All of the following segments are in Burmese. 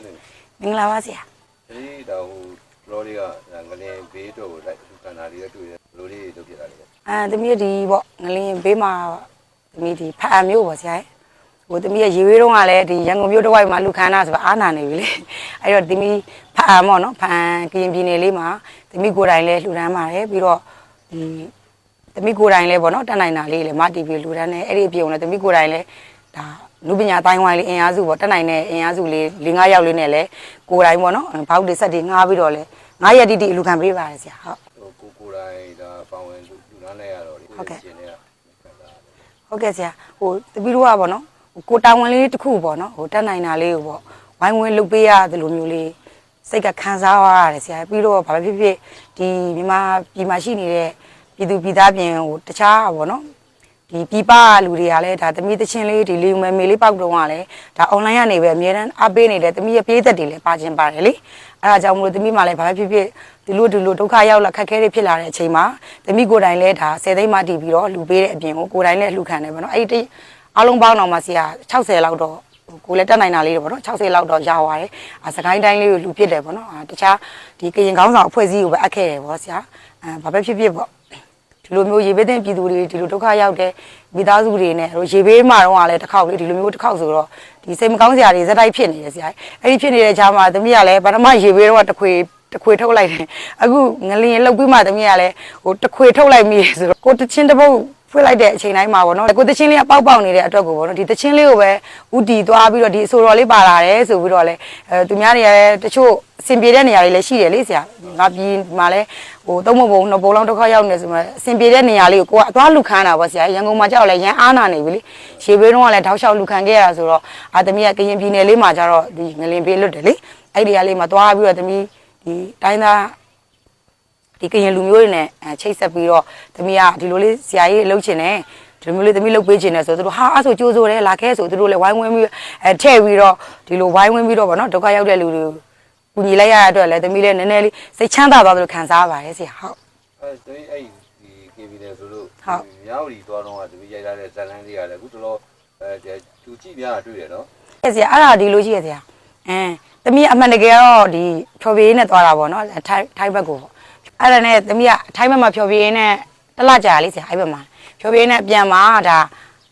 မင်္ဂလာပါဆရာဒီတော့လော်ရီကငလင်းဘေးတော့လိုက်ခန္ဓာလေးတွေ့တယ်ဘလိုလေးလုပ်ပြတာလေသမီးဒီပေါ့ငလင်းဘေးမှာသမီးဒီဖအံမျိုးပေါ့ဆရာဟိုသမီးရဲ့ရေဝေးတုန်းကလည်းဒီရန်ကုန်မြို့တစ်ဝိုက်မှာလူခန္ဓာဆိုတာအားနာနေပြီလေအဲ့တော့သမီးဖအံပေါ့နော်ဖအံကရင်ပြည်နယ်လေးမှာသမီးကိုယ်တိုင်လည်းလှူဒန်းပါတယ်ပြီးတော့ဒီသမီးကိုယ်တိုင်လည်းပေါ့နော်တက်နိုင်တာလေးလည်းမတီးပြီးလှူဒန်းတယ်အဲ့ဒီအပြုံလည်းသမီးကိုယ်တိုင်လည်းဒါလူပညာတိုင်းဝိုင်းလေးအင်အားစုပေါ့တက်နိုင်တဲ့အင်အားစုလေး၄-၅ ယောက်လေးနဲ့လည်းကိုယ်တိုင်ပေါ့နော်ဘောက်တွေဆက်တွေငှားပြီးတော့လည်း9 ရက်တိတိအလူခံပေးပါတယ်ဆရာဟုတ်ကိုယ်တိုင်ဒါပေါဝင်လူလန်းလိုက်ရတော့ဟုတ်ကဲ့ဟုတ်ကဲ့ဆရာဟိုတပီးတို့ကပေါ့နော်ကိုတာဝန်လေးတစ်ခုပေါ့နော်ဟိုတက်နိုင်တာလေးကိုပေါ့ဝိုင်းဝန်းလုပ်ပေးရတယ်လို့မျိုးလေးစိတ်ကခံစားရတယ်ဆရာပြီးတော့ဘာဖြစ်ဖြစ်ဒီမြန်မာပြည်မှာရှိနေတဲ့ပြည်သူပြည်သားပြင်ဟိုတခြားပေါ့နော်ဒီပြပလူတွေကလည်းဒါသမီးတချင်းလေးဒီလီမဲမေလေးပေါက်တော့ကလည်းဒါ online ကနေပဲအများတန်းအားပေးနေတဲ့သမီးရဲ့ပေးသက်တွေလည်းပါခြင်းပါတယ်လေအဲဒါကြောင့်မလို့သမီးမှလည်းဘာဖြစ်ဖြစ်ဒီလိုဒုက္ခရောက်လာခက်ခဲတွေဖြစ်လာတဲ့အချိန်မှာသမီးကိုယ်တိုင်လည်းဒါ10 သိန်းမှတည်ပြီးတော့လူပေးတဲ့အပြင်ကိုယ်တိုင်လည်းလှူခံတယ်ပေါ့နော်အဲ့ဒီအားလုံးပေါင်းတော့မှဆရာ60လောက်တော့ကိုလည်းတက်နိုင်တာလေးတော့ပေါ့နော်60လောက်တော့ရပါတယ်စကိုင်းတိုင်းလေးကိုလူဖြစ်တယ်ပေါ့နော်တခြားဒီကရင်ခေါင်းဆောင်အဖွဲ့အစည်းကိုပဲအပ်ခဲ့တယ်ပေါ့ဆရာဘာပဲဖြစ်ဖြစ်ပေါ့ဒီလိုမျိုးရေဘေးတင်ပြည်သူတွေဒီလိုဒုက္ခရောက်တဲ့မိသားစုတွေနဲ့ရေဘေးမှာတော့လည်းတစ်ခေါက်လေဒီလိုမျိုးတစ်ခေါက်ဆိုတော့ဒီစိတ်မကောင်းစရာတွေဇက်တိုက်ဖြစ်နေတယ်ဆရာအဲ့ဒီဖြစ်နေတဲ့ခြားမှာသမီးကလည်းဘာမှရေဘေးတော့တခွေထုတ်လိုက်တယ်အခုငလျင်လောက်ပြီးမှသမီးကလည်းဟိုတခွေထုတ်လိုက်မိတယ်ဆိုတော့ကိုတချင်းတစ်ပုတ်ဖွင့်လိုက်တဲ့အချိန်တိုင်းမှာပေါ့နော်ကိုတချင်းလေးကပေါက်နေတဲ့အတွက်ကိုပေါ့နော်ဒီတချင်းလေးကိုပဲဥတီသွားပြီးတော့ဒီအဆိုတော်လေးပါလာတယ်ဆိုပြီးတော့လေသူများတွေကလည်းတချို့အဆင်ပြေတဲ့နေရာတွေလည်းရှိတယ်လေဆရာငါပြည်မှာလည်းဟိုသုံးပုံနှစ်ပုံလောက်တစ်ခါရောက်နေဆိုမှအဆင်ပြေတဲ့နေရာလေးကိုကအသွားလူခန်းတာပေါ့ဆရာရန်ကုန်မှာကြောက်လဲရန်အားနာနေပြီလေရေဘေးတော့ကလည်းတောက်လျှောက်လူခန်းခဲ့ရတာဆိုတော့သမီးကကရင်ပြည်နယ်လေးမှာကျတော့ဒီငလင်ဘေးလွတ်တယ်လေအဲ့ဒီကလေးမှာသွားပြီးတော့သမီးဒီတိုင်းသားဒီကရင်လူမျိုးတွေနဲ့ချိတ်ဆက်ပြီးတော့သမီးကဒီလိုလေးဆရာကြီးလှုပ်ချင်တယ်ဒီလိုမျိုးလေးသမီးလှုပ်ပေးချင်တယ်ဆိုတော့သူတို့ဟာအဲ့ဆိုကြိုးစိုးတယ်လာခဲဆိုသူတို့လည်းဝိုင်းဝန်းပြီးထည့်ပြီးတော့ဒီလိုဝိုင်းဝန်းပြီးတော့ဗောနော်ဒုက္ခရောက်တဲ့လူတွေကူညီလိုက်ရတဲ့အတွက်လည်းသမီးလည်းနည်းနည်းလေးစိတ်ချမ်းသာသွားသလိုခံစားပါတယ်ဆရာဟုတ်ဒီ KB နဲ့ဆိုလို့မြောက်ရီသွားတော့သမီးရိုက်လာတဲ့ဇလန်းလေးရတယ်အခုတော်သူကြည့်ပြတာတွေ့ရနော်ဆရာအဲ့ဒါဒီလိုရှိရဆရာသမီးအမှန်တကယ်တော့ဒီဖြော်ပြင်းနဲ့သွားတာဗောနော်ထိုင်းဘက်ကိုအဲ့ဒါနဲ့သမီးကထိုင်းဘက်မှာဖြော်ပြင်းနဲ့တစ်လကြာလေးဆရာအဲ့ဘက်မှာဖြော်ပြင်းနဲ့ပြန်มาဒ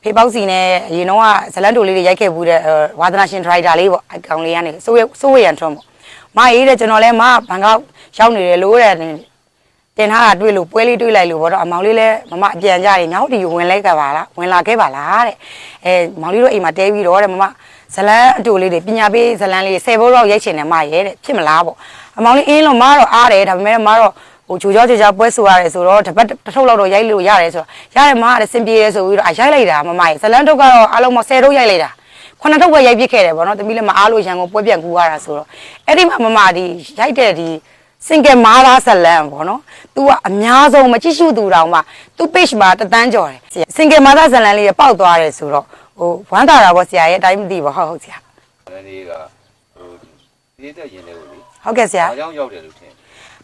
ါဖေးပေါက်စီနဲ့အရင်တော့ဇလန်းတိုလေးတွေရိုက်ခဲ့ဘူးတဲ့ဝါသနာရှင်ဒရိုက်တာလေးပေါ့အကောင်လေးကနေစိုးဝေရန်ထွန်းပေါ့မအေးတဲ့ကျွန်တော်လည်းမဘန်ကောက်ရောက်နေတယ်လို့တဲ့တင်ထားတာတွေ့လို့ပွဲလေးတွေ့လိုက်လို့ဗောတော့အမောင်လေးလည်းမအပြန်ကြရင်မြောက်တီဝင်လိုက်ကြပါလားဝင်လာခဲ့ပါလားတဲ့မောင်လေးတို့အိမ်မှာတဲပြီးတော့တဲ့မဇလန်းအတူလေးတွေပညာပေးဇလန်းလေး10ဘိုးလောက်ရိုက်ချင်တယ်မရဲတဲ့ဖြစ်မလားပေါ့အမောင်လေးအင်းလုံးမတော့အားတယ်ဒါပေမဲ့မတော့ဟိုချိုချောပွဲဆိုရတယ်ဆိုတော့တစ်ပတ်တစ်ထုပ်လောက်တော့ရိုက်လို့ရတယ်ဆိုတော့ရတယ်မရတယ်စင်ပြေရဲဆိုပြီးတော့ရိုက်လိုက်တာမမရဲ့ဇလန်းထုတ်ကတော့အားလုံးမ10ထုပ်ရိုက်လိုက်တာ9ထုပ်ပဲရိုက်ပြစ်ခဲ့တယ်ဗောနော်သမီးလည်းမအားလို့ရန်ကုန်ပွဲပြန်ကူရတာဆိုတော့အဲ့ဒီမှာမဒီရိုက်တဲ့ဒီစင်ကယ်မားသားဇလန်းဗောနော် तू ကအများဆုံးမကြည့်ရှုသူတောင်မှ तू page မှာတန်းကြော်တယ်စင်ကယ်မားသားဇလန်းလေးရပေါက်သွားတယ်ဆိုတော့ဟိုဝမ်းသာတာဗောဆရာရဲ့အတိုင်းမသိပါဟုတ်ဆရာလေးကဟိုဒီတဲ့ရင်လေးကိုလေဟုတ်ကဲ့ဆရာဘာကြောင့်ရောက်တယ်လို့ထင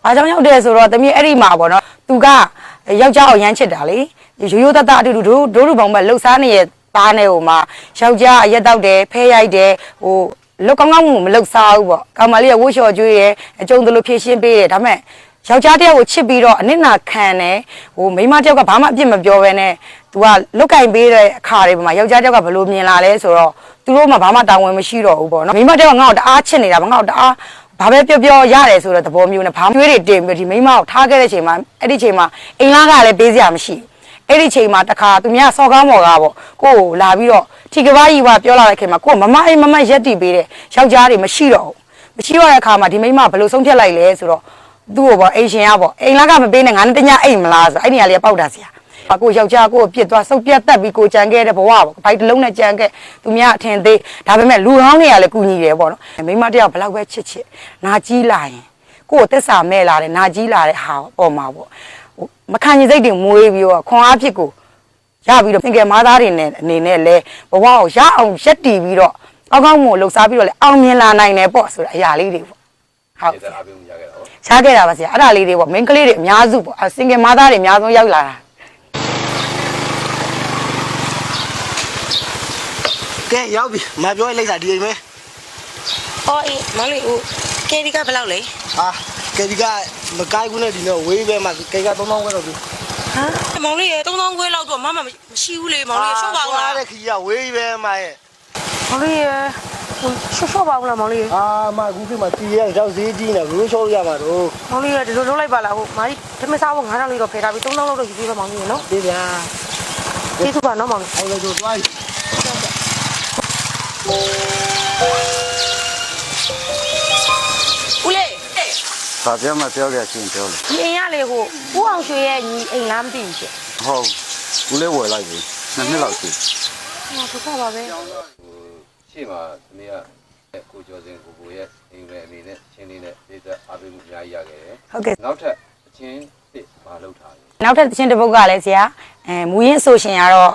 ်ဘာကြောင့်ရောက်တယ်ဆိုတော့သမီးအဲ့ဒီမှာဗောနော် तू ကယောက်ျားအောင်ရမ်းချစ်တာလေရိုးရိုးသားသားအတူတူဒိုးပေါင်းပဲလှုပ်ရှားနေရဲ့သားနဲ့ဟိုမှာယောက်ျားအရက်တောက်တယ်ဖဲရိုက်တယ်ဟိုလောက်ကောင်းကောင်းမလှုပ်စားဘူးပေါ့ကောင်မလေးကဝှလျှော်ကျွေးရဲအကျုံတလို့ဖြည့်ရှင်းပေးတယ်ဒါပေမဲ့ယောက်ျားတယောက်ကိုချစ်ပြီးတော့အနစ်နာခံတယ်ဟိုမိန်းမတယောက်ကဘာမှအပြစ်မပြောဘဲနဲ့ तू ကလုတ်ကင်ပေးတဲ့အခါတွေမှာယောက်ျားတယောက်ကဘလို့မြင်လာလဲဆိုတော့သူတို့မှဘာမှတာဝန်မရှိတော့ဘူးပေါ့နော်မိန်းမတယောက်ကငါ့ကိုတအားချစ်နေတာငါ့ကိုတအားဘာပဲပြောရတယ်ဆိုတော့သဘောမျိုးနဲ့ဘာကျွေးတွေတင်ပြီးဒီမိန်းမကိုထားခဲ့တဲ့ချိန်မှာအဲ့ဒီချိန်မှာအိမ်လားကလည်းပေးစရာမရှိအဲ့ဒီချိန်မှာတခါသူများစော်ကားမော်ကားပေါ့ကိုကိုလာပြီးတော့ထီကဘာကြီးကပြောလာတဲ့ခင်မှာကိုမမအိမ်မမရက်တီပေးတဲ့ယောက်ျားတွေမရှိတော့ဘူးမရှိတော့တဲ့အခါမှာဒီမိန်းမဘယ်လိုဆုံးဖြတ်လိုက်လဲဆိုတော့သူ့ကိုပေါ့အိမ်ရှင်ကပေါ့အိမ်လားကမပေးနဲ့ငါနဲ့တညအိမ်မလားဆိုအဲ့ဒီနေရာလေးပေါက်တာဆရာကိုယောက်ျားကိုပြစ်သွားစုပ်ပြတ်တက်ပြီးကိုကြံခဲ့တဲ့ဘဝပေါ့ဘိုက်တစ်လုံးနဲ့ကြံခဲ့သူများအထင်သေးဒါပေမဲ့လူကောင်းတွေကလည်းကူညီတယ်ပေါ့နော်မိန်းမတယောက်ဘယ်လောက်ပဲချစ်နာကြီးလာရင်ကိုကိုသစ္စာမဲ့လာတယ်နာကြီးလာတဲ့ဟာပေါ်မှာပေါ့မခံရင်စိတ်တွေမွေးပြီးတော့ခွန်အားဖြစ်ကိုရပြီးတော့သင်္ကေမားသားတွေနဲ့အနေနဲ့လဲဘဝကိုရအောင်ရက်တီပြီးတော့အောက်ကောင်းကိုလှုပ်ရှားပြီးတော့လဲအောင်မြင်လာနိုင်တယ်ပေါ့ဆိုတဲ့အရာလေးတွေပေါ့ဟုတ်ရှားခဲ့တာပါဆရာအဲ့ဒါလေးတွေပေါ့မင်းကလေးတွေအများစုပေါ့စင်ကယ်မားသားတွေအများဆုံးရောက်လာတာကဲရောက်ပြီမပြောလိုက်တာဒီအိမ်ပဲ အော်အေးမောင်လေးဟိုကဲဒီကဘယ်လောက်လဲ ဟာကဲဒီကမကိုင်းဘူးနဲ့ဒီတော့ဝေးပဲမှာကဲက3000ခွဲတော့ပြီ ဟမ်မောင်လေးရေ3000ခွဲလောက်တော့မမရှိဘူးလေမောင်လေးရှော့ပါဦးလား တဲ့ခီးကဝေးပဲမှာရဲ့ မောင်လေးရေဟိုရှော့ပါဦးလားမောင်လေးရေ အာမအခုခေတ်မှာတီးရဲရောက်ဈေးကြီးနေရိုးချောရမှာတော့ မောင်လေးရေဒီလိုလုပ်လိုက်ပါလားဟိုမာကြီးဓမစားဖို့9000လေးတော့ဖယ်ထားပြီး3000လောက်တော့ယူပေးပါမောင်လေးရေနော် ဒီဗျာ ကျေးဇူးပါနော်မောင်လေး အဲ့လိုတော့တွား ဦးလေး ဘာပြောမှပြောကြချင်းပြောလေ ဒီအိမ်ကလေဟိုဦးအောင်ရွှေရဲ့ညီအိမ်လားမသိဘူးကျ ဟုတ်ဦးလေးဝယ်လိုက်ပြီနှစ်လောက်ရှိ ဟောဒုက္ခပါပဲ ရှေ့မှာသမီးကကိုကျော်စင်ကိုရဲ့အင်္ဂလိပ်အနေနဲ့ချင်းလေးနဲ့ဒေသအားပေးမှုအများကြီးရခဲ့တယ် ဟုတ်ကဲ့ နောက်ထပ်အချင်းတစ်မလုပ်ထားတယ် နောက်ထပ်တခြင်းတစ်ပုတ်ကလည်းဆရာမူရင်းဆိုရှင်ကတော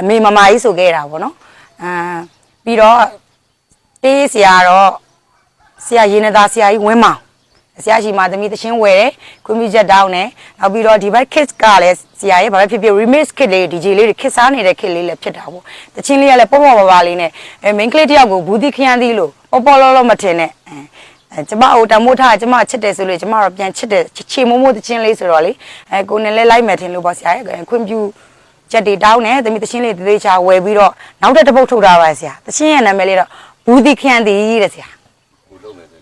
့အမေမမကြီးဆိုခဲ့တာပေါ့နော်ပြီးတော့တေးဆရာတော့ဆရာရင်းနေသားဆရာကြီးဝင်းမောင်ဆရာရှိမှသမီးတခြင်းဝယ်တယ်ခွင့်ပြုချက်တောင်းတယ်နောက်ပြီးတော့ဒီဘက် kids ကလည်းဆရာရဲ့ဘာပဲဖြစ်ဖြစ် remix kit လေး DJ လေးတွေ kit စားနေတဲ့ kit လေးလည်းဖြစ်တာပေါ့တခြင်းလေးကလည်းပေါ့ပေါ့ပါပါလေးနဲ့main ကလေးတယောက်ကိုဘူးတိခရမ်းသီးလို့ပေါ့ပေါ့လောလောမထင်နဲ့ကျမဟိုတမိုးထားကျမချစ်တယ်ဆိုလို့ကျမတော့ပြန်ချစ်တယ်ချေမိုးမိုးတခြင်းလေးဆိုတော့လေကိုနဲ့လဲလိုက်မယ်ထင်လို့ပေါ့ဆရာရဲ့ခွင့်ပြုချက်တွေတောင်းတယ်သမီးတခြင်းလေးတသေးချာဝယ်ပြီးတော့နောက်တစ်ပုတ်ထုတ်ထားပါဆရာတခြင်းရဲ့နာမည်လေးတော့ဘူးတိခရမ်းသီးတဲ့ဆရာ ကိုလုပ်မယ်ဆိုတ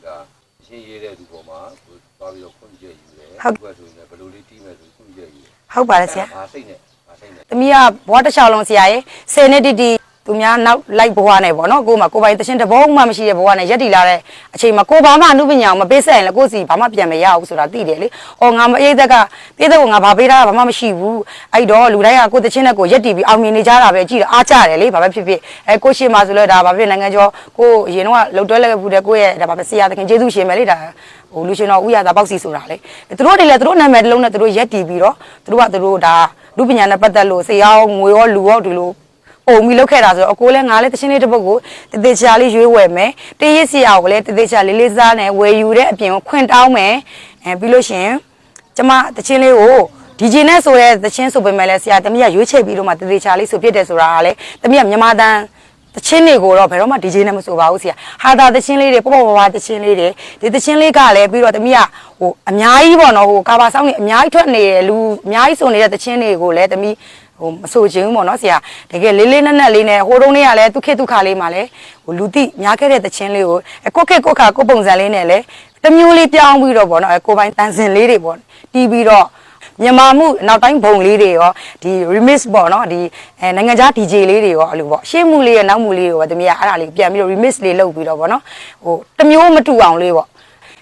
ာရှင်းရေးတဲ့သူပေါ်မှာကိုသွားပြီးတော့ခွင့်ပြုချက်ယူတယ် ဟုတ် ဘယ်ဆိုရင်ဘယ်လိုလေးတီးမယ်ဆိုခွင့်ပြုချက်ယူတယ် ဟုတ်ပါတယ်ဆရာ ဘာစိတ်နဲ့ဘာစိတ်နဲ့ သမီးကဘွားတစ်ချောင်းလုံးဆရာရဲ့10နှစ်တိတိသူများနောက်လိုက်ဘွားနဲ့ပေါ့နော်ကို့မှာကိုပိုင်တခြင်းတဘောမှမရှိတဲ့ဘွားနဲ့ရက်တီလာတဲ့အချိန်မှာကိုဘာမှအမှုပညာကိုမပေးဆက်ရင်လည်းကို့စီဘာမှပြန်မရဘူးဆိုတာသိတယ်လေ။အော်ငါမအိတ်သက်ကပြည်သက်ကိုငါဘာပေးတာဘာမှမရှိဘူး။အဲ့တော့လူတိုင်းကကို့တခြင်းနဲ့ကိုရက်တီပြီးအောင်မြင်နေကြတာပဲကြည့်တော့အားကြတယ်လေဘာပဲဖြစ်ဖြစ်ကိုရှိမှဆိုလဲဒါဘာဖြစ်နိုင်ငံကျော်ကိုအရင်တော့လှုပ်တွဲလက်ဖူးတဲ့ကိုရဲ့ဒါဘာပဲဆရာသခင်ကျေးဇူးရှင်ပဲလေဒါဟိုလူရှင်တော်ဥရသာပေါက်စီဆိုတာလေသူတို့တွေလည်းသူတို့နာမည်တစ်လုံးနဲ့သူတို့ရက်တီပြီးတော့သူတို့ကသူတို့ဒါလူပညာနဲ့ပတ်သက်လို့စေရောငွေရောလူရောဒီလိုပုံပြီးလောက်ခဲ့တာဆိုတော့အကိုလည်းငါလည်းတချင်းလေးတစ်ပုတ်ကိုတသေးချာလေးရွေးဝယ်မယ်တရစ်စီအောင်ကိုလည်းတသေးချာလေးလေးစားနဲ့ဝယ်ယူတဲ့အပြင်ကိုခွင့်တောင်းမယ်ပြီးလို့ရှိရင်ကျမတချင်းလေးကိုဒီဂျင်နဲ့ဆိုရဲတချင်းဆိုပေမဲ့လည်းဆရာတမီးကရွေးချိန်ပြီးတော့မှတသေးချာလေးဆိုဖြစ်တယ်ဆိုတာကလည်းတမီးကမြန်မာတန်တချင်းတွေကိုတော့ဘယ်တော့မှဒီဂျင်နဲ့မဆိုပါဘူးဆရာဟာတာတချင်းလေးတွေပေါ့ပေါ့ပါတချင်းလေးတွေဒီတချင်းလေးကလည်းပြီးတော့တမီးကဟိုအများကြီးပေါ့နော်ဟိုကာဘာဆောင်နေအများကြီးထွက်နေတယ်လူအများကြီးဆိုနေတဲ့တချင်းတွေကိုလည်းတမီးဟိုမဆိုချင်ဘူးပေါ့နော်ဆရာတကယ်လေးလေးနက်နက်လေးနဲ့ဟိုတုန်းလေးကလည်းဒုက္ခဒုက္ခလေးမှာလည်းဟိုလူတိများခဲ့တဲ့တခြင်းလေးကိုကိုခက်ကိုခါကိုပုံစံလေးနဲ့လည်းတစ်မျိုးလေးပြောင်းပြီးတော့ပေါ့နော်ကိုပိုင်းတန်စင်လေးတွေပေါ့တီးပြီးတော့မြန်မာမှုနောက်တိုင်းဘုံလေးတွေရောဒီ remix ပေါ့နော်ဒီနိုင်ငံခြား DJ လေးတွေရောအဲ့လိုပေါ့ရှေ့မှုလေးရဲ့နောက်မှုလေးကိုတမီးကအဲ့ဒါလေးပြန်ပြီးတော့ remix လေးလုပ်ပြီးတော့ပေါ့နော်ဟိုတစ်မျိုးမတူအောင်လေးပေါ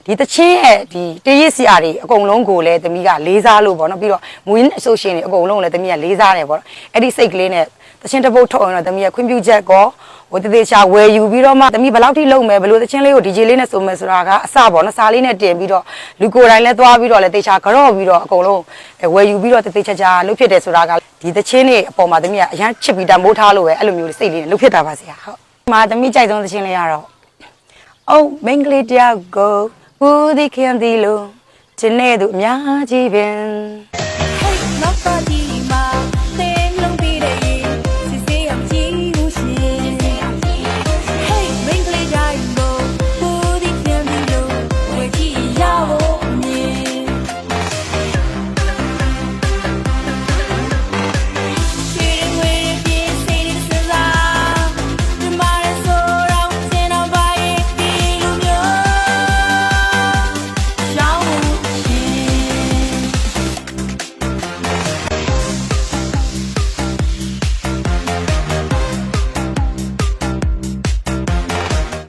့ဒီတချင်းရဲ့ဒီတရစ်စရာတွေအကုန်လုံးကိုလည်းတမီးကလေးစားလို့ပေါ့နော်ပြီးတော့မူရင်းအဆိုရှင်တွေအကုန်လုံးလည်းတမီးကလေးစားတယ်ပေါ့နော်အဲ့ဒီစိတ်ကလေးနဲ့တချင်းတစ်ပုတ်ထုတ်အောင်တော့တမီးကခွင့်ပြုချက်ကောဟိုတသေးချာဝယ်ယူပြီးတော့မှတမီးဘယ်လောက်ထိလုပ်မယ်ဘယ်လိုတချင်းလေးကို DJ လေးနဲ့ဆိုမယ်ဆိုတာကအစပေါ့နော်စာလေးနဲ့တင်ပြီးတော့လူကိုယ်တိုင်လည်းသွားပြီးတော့လည်းတေချာကြော့ပြီးတော့အကုန်လုံးဝယ်ယူပြီးတော့တသေးချာလုပ်ဖြစ်တယ်ဆိုတာကဒီတချင်းလေးအပေါ်မှာတမီးကအရန်ချစ်ပြီးတမိုးထားလို့ပဲအဲ့လိုမျိုးစိတ်လေးနဲ့လုပ်ဖြစ်တာပါဆရာဟုတ်ဒီမှာတမီးကြိုက်ဆုံးတချင်းလေးကတော့အိုးမင်္ဂလိတယောက်ကိုဘူးဒီခင်ဒီလိုခြင်းနဲ့သူအများကြီးပင် Hey, not body ma, tên lông bi đầy, xì xì am chi hu xin. Hey, mình lấy dài bồ, bu đi kiếm đi lô, quay chi ya vô nhìn. Chỉ để người đi say đi sơ ra, đừng mà để số rong trên áo vai đi lưu nhớ. Chào xin.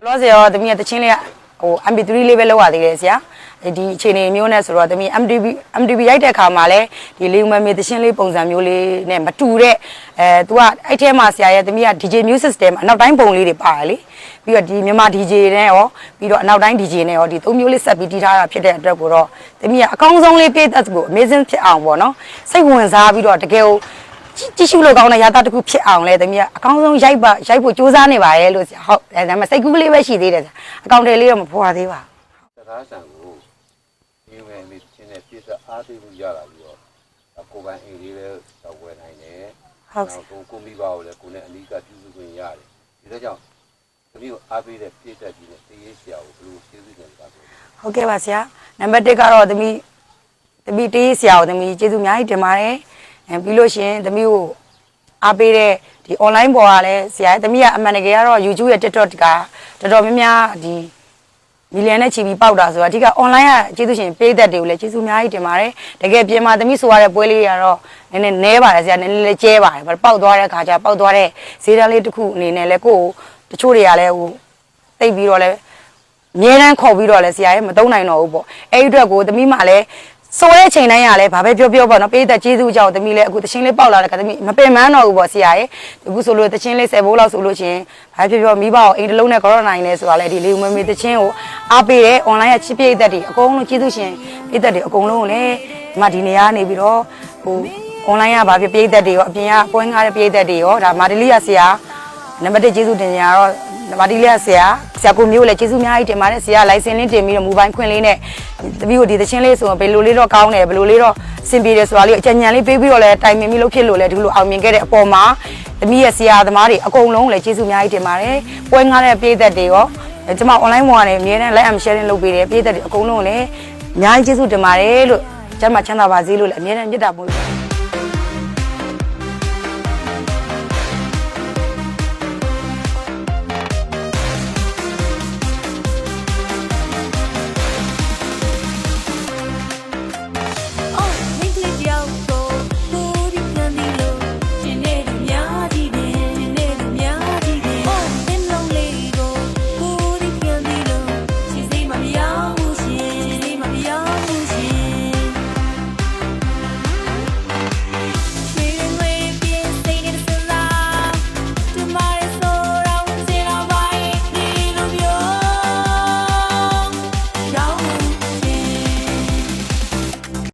လောဆယ်ရောတမီးကတချင်းလေးကဟို MP3 လေးပဲလောက်ရသေးတယ်ဆရာဒီအခြေအနေမျိုးနဲ့ဆိုတော့တမီး MDB ရိုက်တဲ့အခါမှာလည်းဒီလေးဦးမမေတချင်းလေးပုံစံမျိုးလေးနဲ့မတူတဲ့သူကအဲ့ထဲမှာဆရာရဲ့တမီးက DJ Music System အနောက်တိုင်းပုံလေးတွေပါတယ်လေပြီးတော့ဒီမြန်မာ DJ နဲ့ရောပြီးတော့အနောက်တိုင်း DJ နဲ့ရောဒီသုံးမျိုးလေးဆက်ပြီးတီးထားတာဖြစ်တဲ့အတွက်ကိုတော့တမီးကအကောင်းဆုံးလေးပြည့်သက်ကို amazing ဖြစ်အောင်ပေါ့နော်စိတ်ဝင်စားပြီးတော့တကယ်ကိုကြည့်ရှုလို့ကောင်းတဲ့ရတာတစ်ခုဖြစ်အောင်လဲတမီးကအကောင်းဆုံးရိုက်ဖို့စူးစမ်းနေပါရဲ့လို့ဆရာဟုတ်ဒါပေမဲ့စိတ်ကူးလေးပဲရှိသေးတယ်ဆရာအကောင့်တယ်လေးတော့မဖွာသေးပါဘူး စကားဆန်ကိုဒီမဲ့အမေချင်းနဲ့ပြည့်စုံအားပေးမှုရလာပြီးတော့ကိုပိုင်အိမ်လေးလည်းတော့ဝယ်နိုင်တယ် ဟုတ်ဆရာ ကိုမိဘကိုလည်းကိုနဲ့အနီးကပြုစုခွင့်ရတယ်ဒီတော့ကြောင့်တ သမီးကိုအားပေးတဲ့ပြည့်တက်ကြီးနဲ့တရေဆရာကိုဘယ်လိုကျေးဇူးတင်ပါလဲ ဟုတ်ကဲ့ပါဆရာနံပါတ်1ကတော့သမီးတေးဆရာကိုသမီးကျေးဇူးအများကြီးတင်ပါတယ်ပြီးလို့ရှိရင်သမီးကိုအားပေးတဲ့ဒီ online ပေါ်ကလည်းဆရာသမီးကအမှန်တကယ်ကတော့ YouTube ရဲ့ TikTok ကတော်တော်များများဒီမီလီယံနဲ့ချီပြီးပေါက်တာဆိုတာအဓိက online ကကျေးဇူးရှင်ပေးသက်တွေကိုလည်းကျေးဇူးအများကြီးတင်ပါတယ်တကယ်ပြင်မှာသမီးဆိုရတဲ့ပွဲလေးတွေကတော့နည်းနည်းနဲပါတယ်ဆရာနည်းနည်းလေးကျဲပါတယ်ပေါက်သွားတဲ့ခါကျပေါက်သွားတဲ့ဈေးတန်းလေးတစ်ခုအနေနဲ့လည်းကိုယ်တချို့တွေကလည်းဟိုတိတ်ပြီးတော့လည်းအများတန်းခေါ်ပြီးတော့လည်းဆရာရဲ့မသုံးနိုင်တော့ဘူးပေါ့အဲ့ဒီအတွက်ကိုသမီးမှလည်းဆိုတဲ့ချိန်တိုင်းကလည်းဘာပဲပြောပြောပေါ့နော်ပေးသက်ကျေးဇူးကြောင့်သမီးလည်းအခုတချင်းလေးပေါက်လာတဲ့ခါသမီးမပင်ပန်းတော့ဘူးပေါ့ဆရာရဲ့အခုဆိုလို့တချင်းလေး10ဘိုးလောက်ဆိုလို့ချင်းဘာပြောပြောမိဘကိုအိမ်တစ်လုံးနဲ့ကောရနိုင်လဲဆိုတာလေဒီလေးဦးမမေတချင်းကိုအားပေးတဲ့ online ကချစ်ပြည့်သက်တွေအကုန်လုံးကျေးဇူးရှင်ပြည့်သက်တွေအကုန်လုံးကိုလည်းဒီမှာဒီနေရာနေပြီးတော့ဟို online ကဘာဖြစ်ပြည့်သက်တွေရောအပြင်ကပွဲငားတဲ့ပြည့်သက်တွေရောဒါမာတီလီယာဆရာနံပါတ်1ကျေးဇူးတင်ကြတော့မာတီလီယာဆရာကိုမျိုးလည်းကျေးဇူးအများကြီးတင်ပါတယ်ဆရာ license လေးတင်ပြီးတော့မူပိုင်းခွင့်လေးနဲ့တပီးကိုဒီသချင်းလေးဆိုရင်ဘယ်လိုလေးတော့ကောင်းတယ်ဘယ်လိုလေးတော့အဆင်ပြေတယ်ဆိုတာလေးအကြံဉာဏ်လေးပေးပြီးတော့လည်းတိုင်ပင်ပြီးလို့ဖြစ်လို့လည်းဒီလိုအောင်မြင်ခဲ့တဲ့အပေါ်မှာတပီးရဲ့ဆရာသမားတွေအကုန်လုံးလည်းကျေးဇူးအများကြီးတင်ပါတယ်ပွဲငားတဲ့ပြည့်သက်တွေရောကျွန်မ online ပေါ်ကနေအမြဲတမ်း like and sharing လုပ်ပေးတယ်ပြည့်သက်တွေအကုန်လုံးလည်းအများကြီးကျေးဇူးတင်ပါတယ်လို့ကျမချမ်းသာပါစေလို့လည်းအမြဲတမ်းမေတ္တာပို့